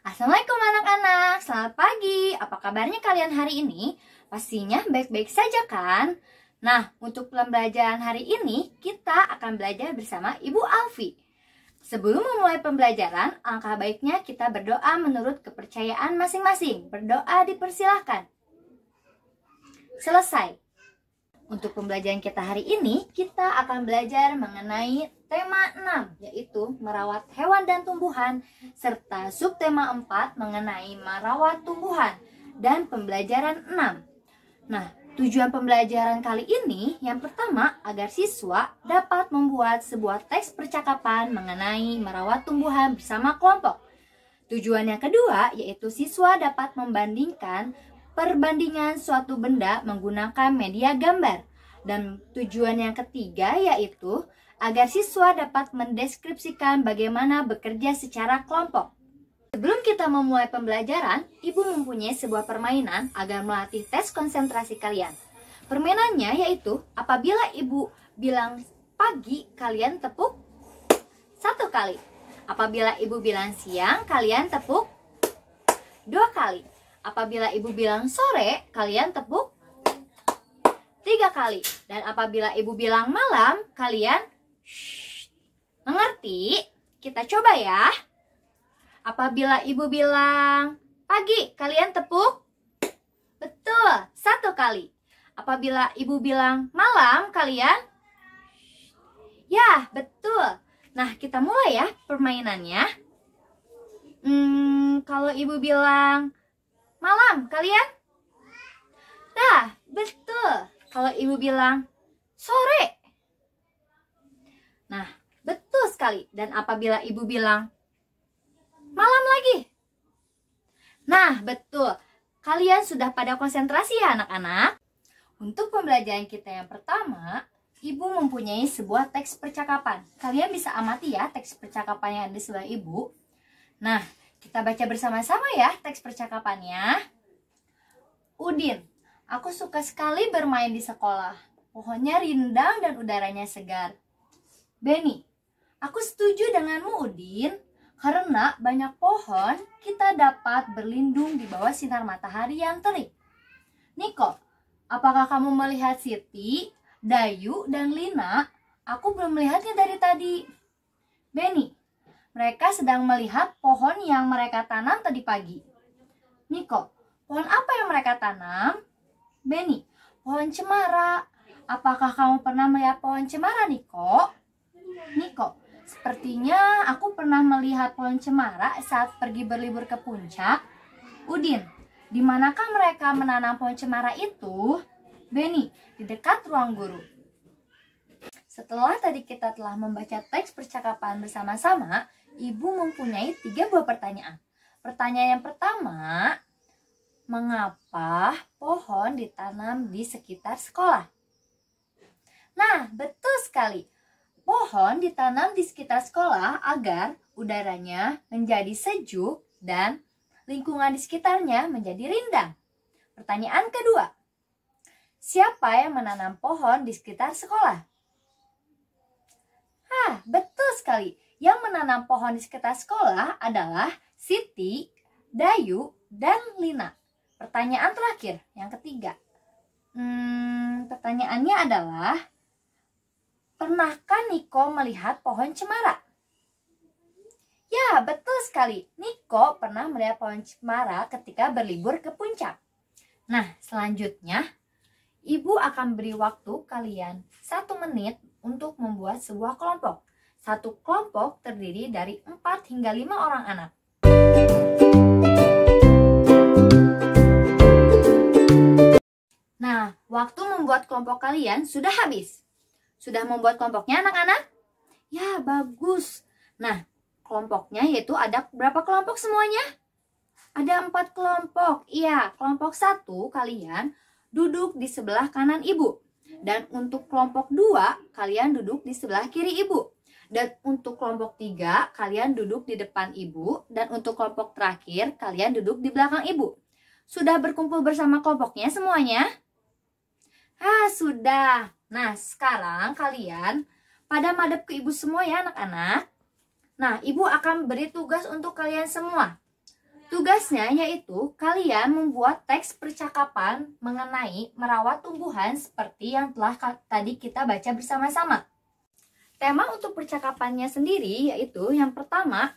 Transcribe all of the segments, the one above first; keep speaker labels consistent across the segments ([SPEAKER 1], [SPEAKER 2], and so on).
[SPEAKER 1] Assalamualaikum anak-anak, selamat pagi. Apa kabarnya kalian hari ini? Pastinya baik-baik saja kan? Nah, untuk pembelajaran hari ini kita akan belajar bersama Ibu Alfi. Sebelum memulai pembelajaran, alangkah baiknya kita berdoa menurut kepercayaan masing-masing. Berdoa dipersilahkan. Selesai. Untuk pembelajaran kita hari ini, kita akan belajar mengenai tema 6, yaitu merawat hewan dan tumbuhan, serta subtema 4 mengenai merawat tumbuhan, dan pembelajaran 6. Nah, tujuan pembelajaran kali ini, yang pertama, agar siswa dapat membuat sebuah teks percakapan mengenai merawat tumbuhan bersama kelompok. Tujuan yang kedua, yaitu siswa dapat membandingkan perbandingan suatu benda menggunakan media gambar. Dan tujuan yang ketiga yaitu agar siswa dapat mendeskripsikan bagaimana bekerja secara kelompok. Sebelum kita memulai pembelajaran, Ibu mempunyai sebuah permainan agar melatih tes konsentrasi kalian. Permainannya yaitu apabila Ibu bilang pagi, kalian tepuk 1 kali. Apabila Ibu bilang siang, kalian tepuk 2 kali. Apabila Ibu bilang sore, kalian tepuk 3 kali. Dan apabila Ibu bilang malam, kalian mengerti? Kita coba ya. Apabila Ibu bilang pagi, kalian tepuk betul 1 kali. Apabila Ibu bilang malam, kalian ya, betul. Nah, kita mulai ya permainannya. Kalau Ibu bilang malam, kalian? Nah, betul. Kalau Ibu bilang sore. Nah, betul sekali. Dan apabila Ibu bilang malam lagi. Nah, betul. Kalian sudah pada konsentrasi ya anak-anak? Untuk pembelajaran kita yang pertama, Ibu mempunyai sebuah teks percakapan. Kalian bisa amati ya teks percakapan yang ada di sebelah Ibu. Nah, kita baca bersama-sama ya teks percakapannya. Udin, aku suka sekali bermain di sekolah. Pohonnya rindang dan udaranya segar. Benny, aku setuju denganmu Udin. Karena banyak pohon, kita dapat berlindung di bawah sinar matahari yang terik. Niko, apakah kamu melihat Siti, Dayu, dan Lina? Aku belum melihatnya dari tadi. Benny, mereka sedang melihat pohon yang mereka tanam tadi pagi. Niko, pohon apa yang mereka tanam? Benny, pohon cemara. Apakah kamu pernah melihat pohon cemara, Niko? Niko, sepertinya aku pernah melihat pohon cemara saat pergi berlibur ke puncak. Udin, di manakah mereka menanam pohon cemara itu? Benny, di dekat ruang guru. Setelah tadi kita telah membaca teks percakapan bersama-sama, Ibu mempunyai 3 buah pertanyaan. Pertanyaan yang pertama, mengapa pohon ditanam di sekitar sekolah? Nah, betul sekali. Pohon ditanam di sekitar sekolah agar udaranya menjadi sejuk dan lingkungan di sekitarnya menjadi rindang. Pertanyaan kedua, siapa yang menanam pohon di sekitar sekolah? Betul sekali. Yang menanam pohon di sekitar sekolah adalah Siti, Dayu, dan Lina. Pertanyaan terakhir, yang ketiga. Pertanyaannya adalah, pernahkah Niko melihat pohon cemara? Ya, betul sekali. Niko pernah melihat pohon cemara ketika berlibur ke puncak. Nah, selanjutnya, Ibu akan beri waktu kalian 1 menit untuk membuat sebuah kelompok. Satu kelompok terdiri dari 4 hingga 5 orang anak. Nah, waktu membuat kelompok kalian sudah habis. Sudah membuat kelompoknya anak-anak? Ya, bagus. Nah, kelompoknya yaitu ada berapa kelompok semuanya? Ada 4 kelompok. Iya, kelompok 1 kalian duduk di sebelah kanan Ibu. Dan untuk kelompok 2 kalian duduk di sebelah kiri Ibu. Dan untuk kelompok 3 kalian duduk di depan Ibu. Dan untuk kelompok terakhir kalian duduk di belakang Ibu. Sudah berkumpul bersama kelompoknya semuanya? Sudah. Nah, sekarang kalian pada madep ke Ibu semua ya anak-anak. Nah, Ibu akan beri tugas untuk kalian semua. Tugasnya yaitu kalian membuat teks percakapan mengenai merawat tumbuhan seperti yang telah tadi kita baca bersama-sama. Tema untuk percakapannya sendiri yaitu yang pertama,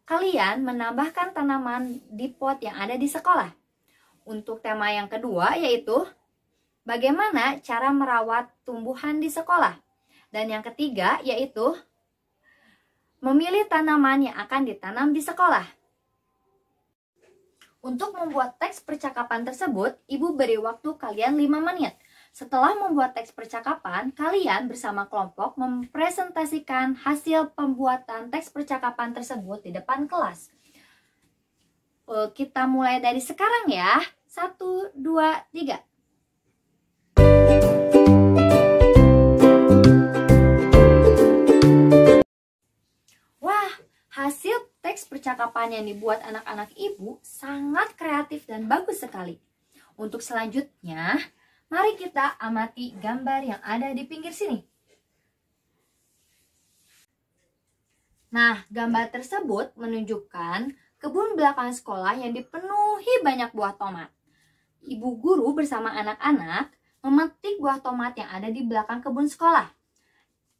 [SPEAKER 1] kalian menambahkan tanaman di pot yang ada di sekolah. Untuk tema yang kedua yaitu bagaimana cara merawat tumbuhan di sekolah. Dan yang ketiga yaitu memilih tanaman yang akan ditanam di sekolah. Untuk membuat teks percakapan tersebut, Ibu beri waktu kalian 5 menit. Setelah membuat teks percakapan, kalian bersama kelompok mempresentasikan hasil pembuatan teks percakapan tersebut di depan kelas. Kita mulai dari sekarang ya. 1, 2, 3. Hasil teks percakapan yang dibuat anak-anak Ibu sangat kreatif dan bagus sekali. Untuk selanjutnya, mari kita amati gambar yang ada di pinggir sini. Nah, gambar tersebut menunjukkan kebun belakang sekolah yang dipenuhi banyak buah tomat. Ibu guru bersama anak-anak memetik buah tomat yang ada di belakang kebun sekolah.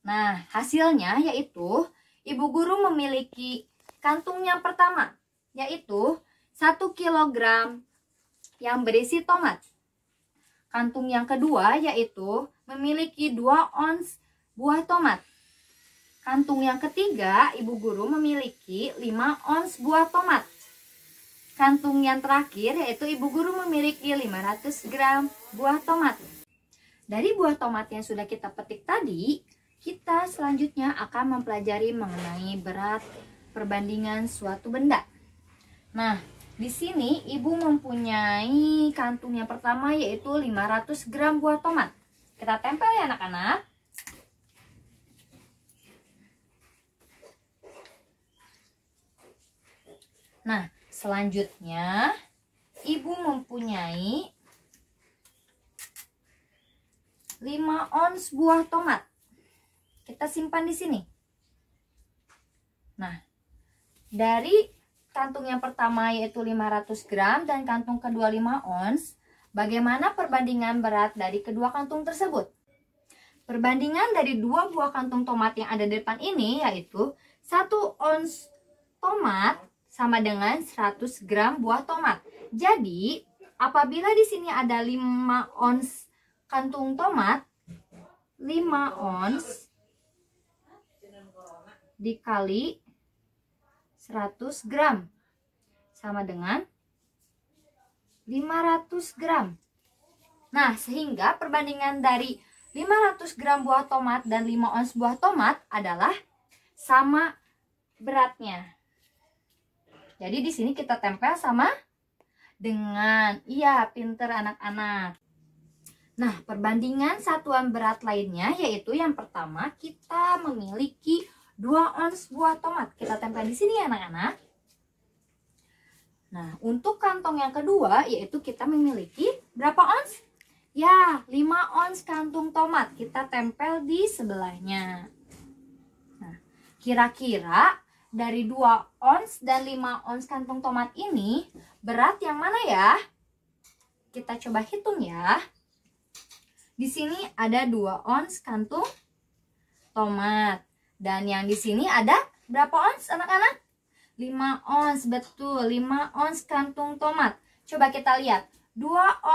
[SPEAKER 1] Nah, hasilnya yaitu Ibu guru memiliki kantung yang pertama, yaitu 1 kilogram yang berisi tomat. Kantung yang kedua yaitu memiliki 2 ons buah tomat. Kantung yang ketiga, Ibu guru memiliki 5 ons buah tomat. Kantung yang terakhir yaitu Ibu guru memiliki 500 gram buah tomat. Dari buah tomat yang sudah kita petik tadi, kita selanjutnya akan mempelajari mengenai berat perbandingan suatu benda. Nah, di sini Ibu mempunyai kantung yang pertama yaitu 500 gram buah tomat. Kita tempel ya anak-anak. Nah, selanjutnya Ibu mempunyai 5 ons buah tomat. Kita simpan di sini. Nah, dari kantung yang pertama yaitu 500 gram dan kantung kedua 5 ons, bagaimana perbandingan berat dari kedua kantung tersebut? Perbandingan dari 2 buah kantung tomat yang ada di depan ini yaitu 1 ons tomat sama dengan 100 gram buah tomat. Jadi, apabila di sini ada 5 ons kantung tomat, 5 ons dikali 100 gram sama dengan 500 gram. Nah, sehingga perbandingan dari 500 gram buah tomat dan 5 ons buah tomat adalah sama beratnya. Jadi di sini kita tempel sama dengan, iya, pinter anak-anak. Nah, perbandingan satuan berat lainnya yaitu yang pertama kita memiliki 2 ons buah tomat. Kita tempel di sini ya anak-anak. Nah, untuk kantong yang kedua yaitu kita memiliki berapa ons? Ya, 5 ons kantung tomat. Kita tempel di sebelahnya. Nah, kira-kira dari 2 ons dan 5 ons kantung tomat ini berat yang mana ya? Kita coba hitung ya. Di sini ada 2 ons kantung tomat. Dan yang di sini ada berapa ons anak-anak? 5 ons, betul, 5 ons kantung tomat. Coba kita lihat, 2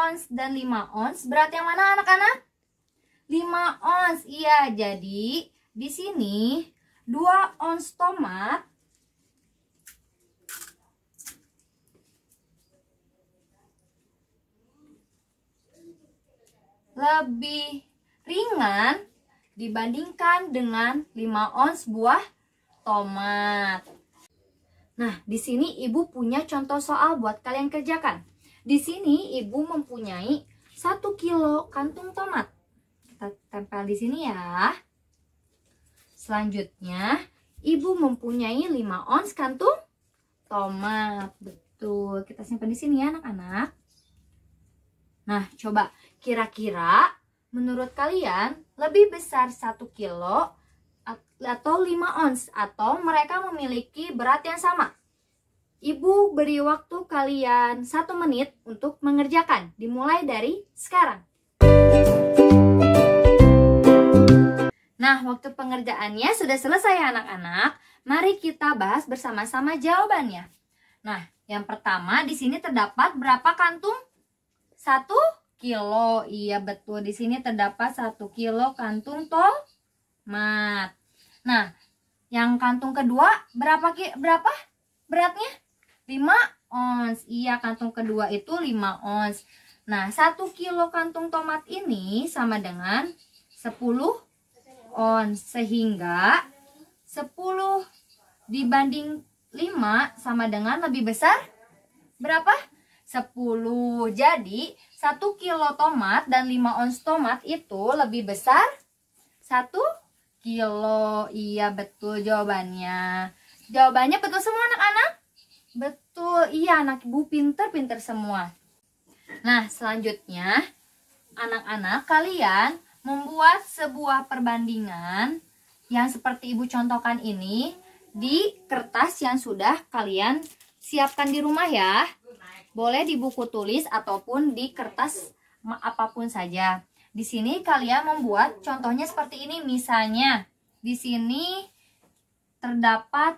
[SPEAKER 1] ons dan 5 ons, berat yang mana anak-anak? 5 ons, iya, jadi di sini 2 ons tomat lebih ringan dibandingkan dengan 5 ons buah tomat. Nah, di sini Ibu punya contoh soal buat kalian kerjakan. Di sini Ibu mempunyai 1 kilo kantung tomat. Kita tempel di sini ya. Selanjutnya, Ibu mempunyai 5 ons kantung tomat. Betul, kita simpan di sini ya anak-anak. Nah, coba kira-kira menurut kalian lebih besar 1 kilo atau 5 ons atau mereka memiliki berat yang sama? Ibu Ibu beri waktu kalian 1 menit untuk mengerjakan. Dimulai dari sekarang. Nah, waktu pengerjaannya sudah selesai ya anak-anak. Mari kita bahas bersama-sama jawabannya. Nah, yang pertama di sini terdapat berapa kantung? 1 kilo. Iya betul, di sini terdapat 1 kilo kantung tomat. Nah, yang kantung kedua berapa beratnya? 5 ons. Iya, kantung kedua itu 5 ons. Nah, 1 kilo kantung tomat ini sama dengan 10 ons. Sehingga 10 dibanding 5 sama dengan lebih besar berapa? 10. Jadi 1 kilo tomat dan 5 ons tomat itu lebih besar 1 kilo. Iya betul jawabannya. Jawabannya betul semua anak-anak? Betul. Iya, anak ibu pinter-pinter semua. Nah, selanjutnya anak-anak kalian membuat sebuah perbandingan yang seperti ibu contohkan ini di kertas yang sudah kalian siapkan di rumah ya. Boleh di buku tulis ataupun di kertas apapun saja. Di sini kalian membuat contohnya seperti ini. Misalnya di sini terdapat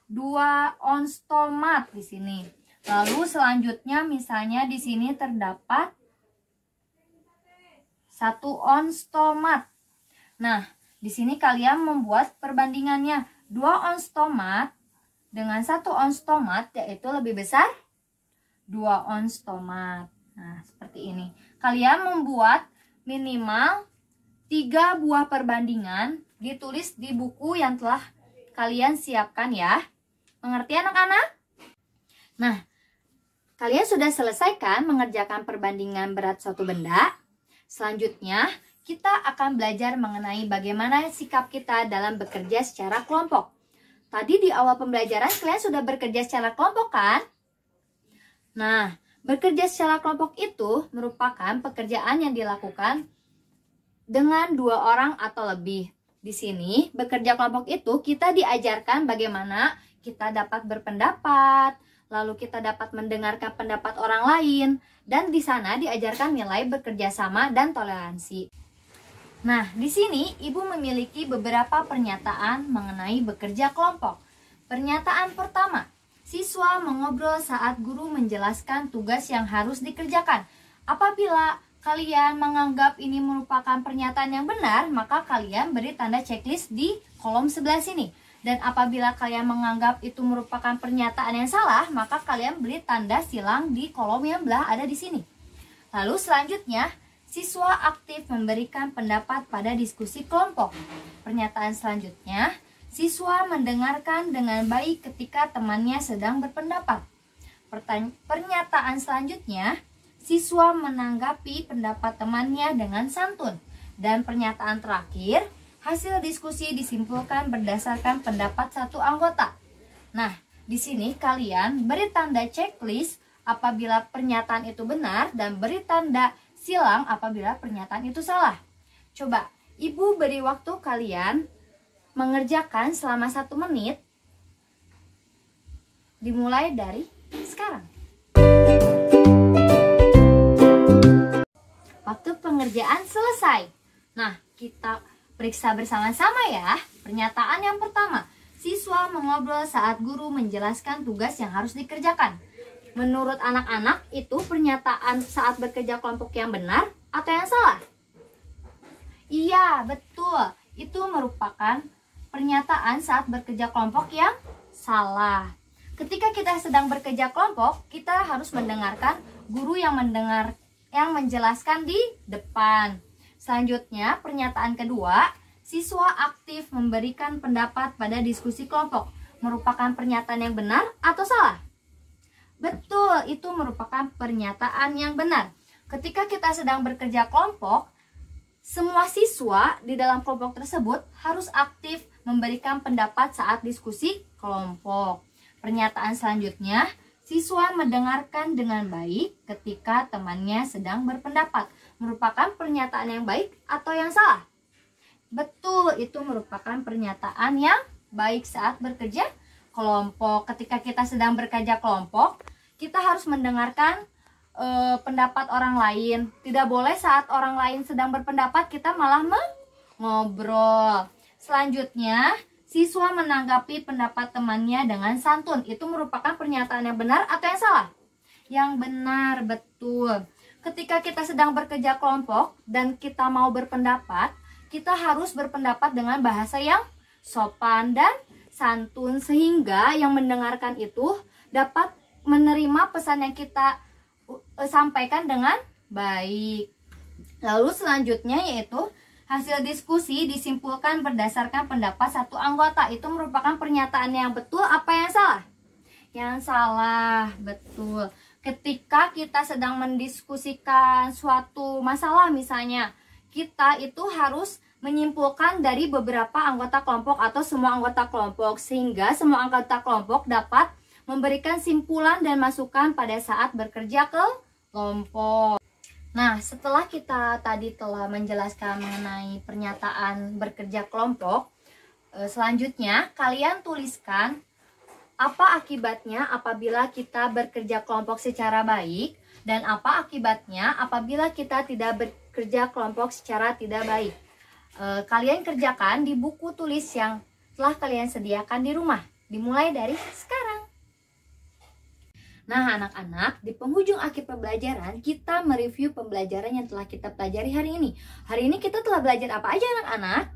[SPEAKER 1] 2 ons tomat di sini. Lalu selanjutnya misalnya di sini terdapat 1 ons tomat. Nah, di sini kalian membuat perbandingannya. 2 ons tomat dengan 1 ons tomat yaitu lebih besar 2 ons tomat. Nah, seperti ini. Kalian membuat minimal 3 buah perbandingan, ditulis di buku yang telah kalian siapkan ya. Mengerti anak-anak? Nah, kalian sudah selesaikan mengerjakan perbandingan berat suatu benda? Selanjutnya, kita akan belajar mengenai bagaimana sikap kita dalam bekerja secara kelompok. Tadi di awal pembelajaran kalian sudah bekerja secara kelompok kan? Nah, bekerja secara kelompok itu merupakan pekerjaan yang dilakukan dengan 2 orang atau lebih. Di sini, bekerja kelompok itu kita diajarkan bagaimana kita dapat berpendapat, lalu kita dapat mendengarkan pendapat orang lain, dan di sana diajarkan nilai bekerja sama dan toleransi. Nah, di sini ibu memiliki beberapa pernyataan mengenai bekerja kelompok. Pernyataan pertama, siswa mengobrol saat guru menjelaskan tugas yang harus dikerjakan. Apabila kalian menganggap ini merupakan pernyataan yang benar, maka kalian beri tanda checklist di kolom sebelah sini. Dan apabila kalian menganggap itu merupakan pernyataan yang salah, maka kalian beri tanda silang di kolom yang belah ada di sini. Lalu selanjutnya, siswa aktif memberikan pendapat pada diskusi kelompok. Pernyataan selanjutnya, siswa mendengarkan dengan baik ketika temannya sedang berpendapat. Pernyataan selanjutnya, siswa menanggapi pendapat temannya dengan santun. Dan pernyataan terakhir, hasil diskusi disimpulkan berdasarkan pendapat satu anggota. Nah, di sini kalian beri tanda checklist apabila pernyataan itu benar dan beri tanda silang apabila pernyataan itu salah. Coba, ibu beri waktu kalian mengerjakan selama 1 menit. Dimulai dari sekarang. Waktu pengerjaan selesai. Nah, kita periksa bersama-sama ya. Pernyataan yang pertama, siswa mengobrol saat guru menjelaskan tugas yang harus dikerjakan. Menurut anak-anak, itu pernyataan saat bekerja kelompok yang benar atau yang salah? Iya, betul. Itu merupakan pernyataan saat bekerja kelompok yang salah. Ketika kita sedang bekerja kelompok, kita harus mendengarkan guru yang menjelaskan di depan. Selanjutnya, pernyataan kedua, siswa aktif memberikan pendapat pada diskusi kelompok. Merupakan pernyataan yang benar atau salah? Betul, itu merupakan pernyataan yang benar. Ketika kita sedang bekerja kelompok, semua siswa di dalam kelompok tersebut harus aktif memberikan pendapat saat diskusi kelompok. Pernyataan selanjutnya, siswa mendengarkan dengan baik ketika temannya sedang berpendapat. Merupakan pernyataan yang baik atau yang salah? Betul, itu merupakan pernyataan yang baik saat bekerja kelompok. Ketika kita sedang bekerja kelompok, kita harus mendengarkan pendapat orang lain. Tidak boleh saat orang lain sedang berpendapat kita malah ngobrol. Selanjutnya, siswa menanggapi pendapat temannya dengan santun. Itu merupakan pernyataan yang benar atau yang salah? Yang benar, betul. Ketika kita sedang bekerja kelompok dan kita mau berpendapat, kita harus berpendapat dengan bahasa yang sopan dan santun, sehingga yang mendengarkan itu dapat menerima pesan yang kita sampaikan dengan baik. Lalu selanjutnya yaitu hasil diskusi disimpulkan berdasarkan pendapat satu anggota. Itu merupakan pernyataan yang betul apa yang salah? Yang salah, betul. Ketika kita sedang mendiskusikan suatu masalah misalnya, kita itu harus menyimpulkan dari beberapa anggota kelompok atau semua anggota kelompok, sehingga semua anggota kelompok dapat memberikan simpulan dan masukan pada saat bekerja ke kelompok. Nah, setelah kita tadi telah menjelaskan mengenai pernyataan bekerja kelompok, selanjutnya kalian tuliskan apa akibatnya apabila kita bekerja kelompok secara baik dan apa akibatnya apabila kita tidak bekerja kelompok secara tidak baik. Kalian kerjakan di buku tulis yang telah kalian sediakan di rumah, dimulai dari sekarang. Nah, anak-anak, di penghujung akhir pembelajaran, kita mereview pembelajaran yang telah kita pelajari hari ini. Hari ini kita telah belajar apa aja, anak-anak?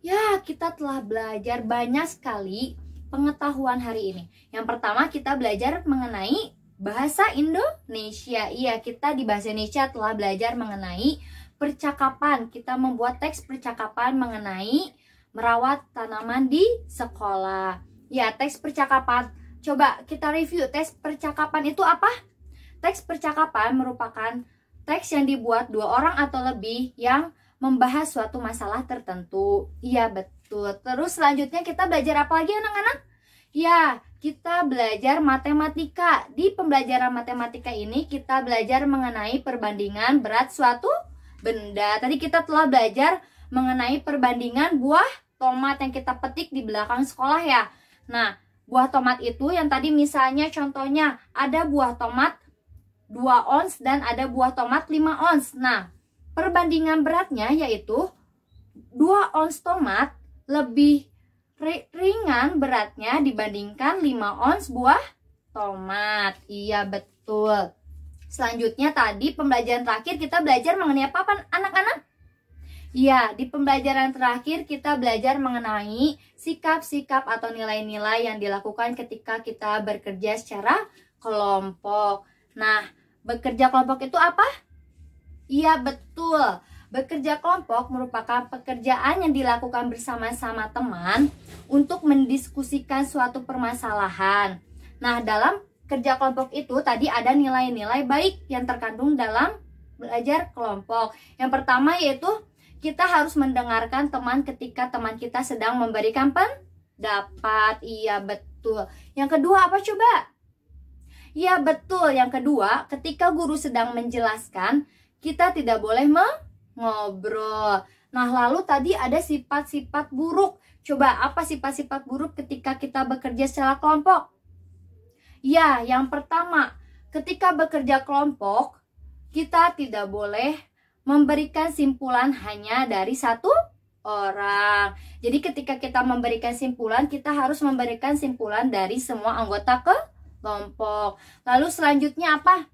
[SPEAKER 1] Ya, kita telah belajar banyak sekali pengetahuan hari ini. Yang pertama, kita belajar mengenai bahasa Indonesia. Iya, kita di bahasa Indonesia telah belajar mengenai percakapan. Kita membuat teks percakapan mengenai merawat tanaman di sekolah. Ya, teks percakapan. Coba kita review, teks percakapan itu apa? Teks percakapan merupakan teks yang dibuat dua orang atau lebih yang membahas suatu masalah tertentu. Iya, betul. Terus selanjutnya kita belajar apa lagi, anak-anak? Ya, kita belajar matematika. Di pembelajaran matematika ini kita belajar mengenai perbandingan berat suatu benda. Tadi kita telah belajar mengenai perbandingan buah tomat yang kita petik di belakang sekolah ya. Nah, buah tomat itu yang tadi misalnya contohnya ada buah tomat 2 ons dan ada buah tomat 5 ons. Nah, perbandingan beratnya yaitu 2 ons tomat lebih ringan beratnya dibandingkan 5 ons buah tomat. Iya, betul. Selanjutnya tadi pembelajaran terakhir kita belajar mengenai apa anak-anak? Ya, di pembelajaran terakhir kita belajar mengenai sikap-sikap atau nilai-nilai yang dilakukan ketika kita bekerja secara kelompok. Nah, bekerja kelompok itu apa? Iya, betul. Bekerja kelompok merupakan pekerjaan yang dilakukan bersama-sama teman untuk mendiskusikan suatu permasalahan. Nah, dalam kerja kelompok itu tadi ada nilai-nilai baik yang terkandung dalam belajar kelompok. Yang pertama yaitu kita harus mendengarkan teman ketika teman kita sedang memberikan pendapat. Iya, betul. Yang kedua apa coba? Iya, betul. Yang kedua, ketika guru sedang menjelaskan, kita tidak boleh mengobrol. Nah, lalu tadi ada sifat-sifat buruk. Coba, apa sifat-sifat buruk ketika kita bekerja secara kelompok? Ya, yang pertama, ketika bekerja kelompok, kita tidak boleh memberikan simpulan hanya dari satu orang. Jadi ketika kita memberikan simpulan, kita harus memberikan simpulan dari semua anggota kelompok. Lalu selanjutnya apa?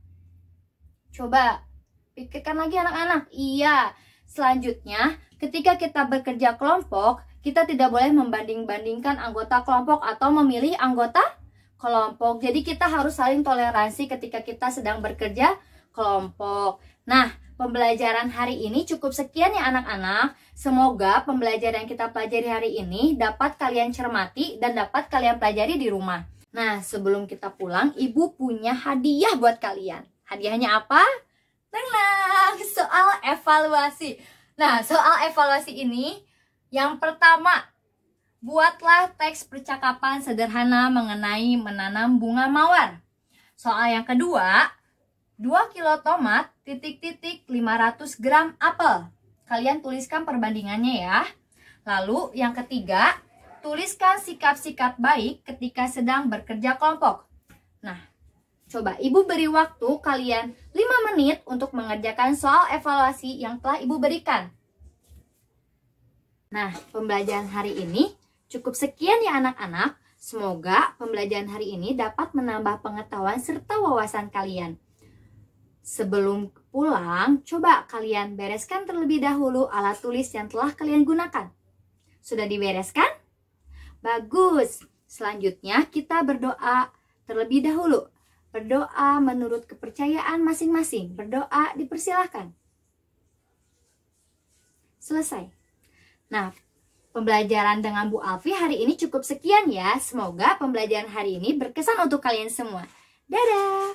[SPEAKER 1] Coba pikirkan lagi anak-anak. Iya, selanjutnya ketika kita bekerja kelompok, kita tidak boleh membanding-bandingkan anggota kelompok atau memilih anggota kelompok. Jadi kita harus saling toleransi ketika kita sedang bekerja kelompok. Nah, pembelajaran hari ini cukup sekian ya anak-anak. Semoga pembelajaran yang kita pelajari hari ini dapat kalian cermati dan dapat kalian pelajari di rumah. Nah, sebelum kita pulang, Ibu punya hadiah buat kalian. Hadiahnya apa? Tenang, soal evaluasi. Nah, soal evaluasi ini yang pertama, buatlah teks percakapan sederhana mengenai menanam bunga mawar. Soal yang kedua, 2 kilo tomat, 500 gram apel. Kalian tuliskan perbandingannya ya. Lalu yang ketiga, tuliskan sikap-sikap baik ketika sedang bekerja kelompok. Nah, coba Ibu beri waktu kalian 5 menit untuk mengerjakan soal evaluasi yang telah Ibu berikan. Nah, pembelajaran hari ini cukup sekian ya anak-anak. Semoga pembelajaran hari ini dapat menambah pengetahuan serta wawasan kalian. Sebelum pulang, coba kalian bereskan terlebih dahulu alat tulis yang telah kalian gunakan. Sudah dibereskan? Bagus. Selanjutnya kita berdoa terlebih dahulu. Berdoa menurut kepercayaan masing-masing. Berdoa dipersilahkan. Selesai. Nah, pembelajaran dengan Bu Alfi hari ini cukup sekian ya. Semoga pembelajaran hari ini berkesan untuk kalian semua. Dadah!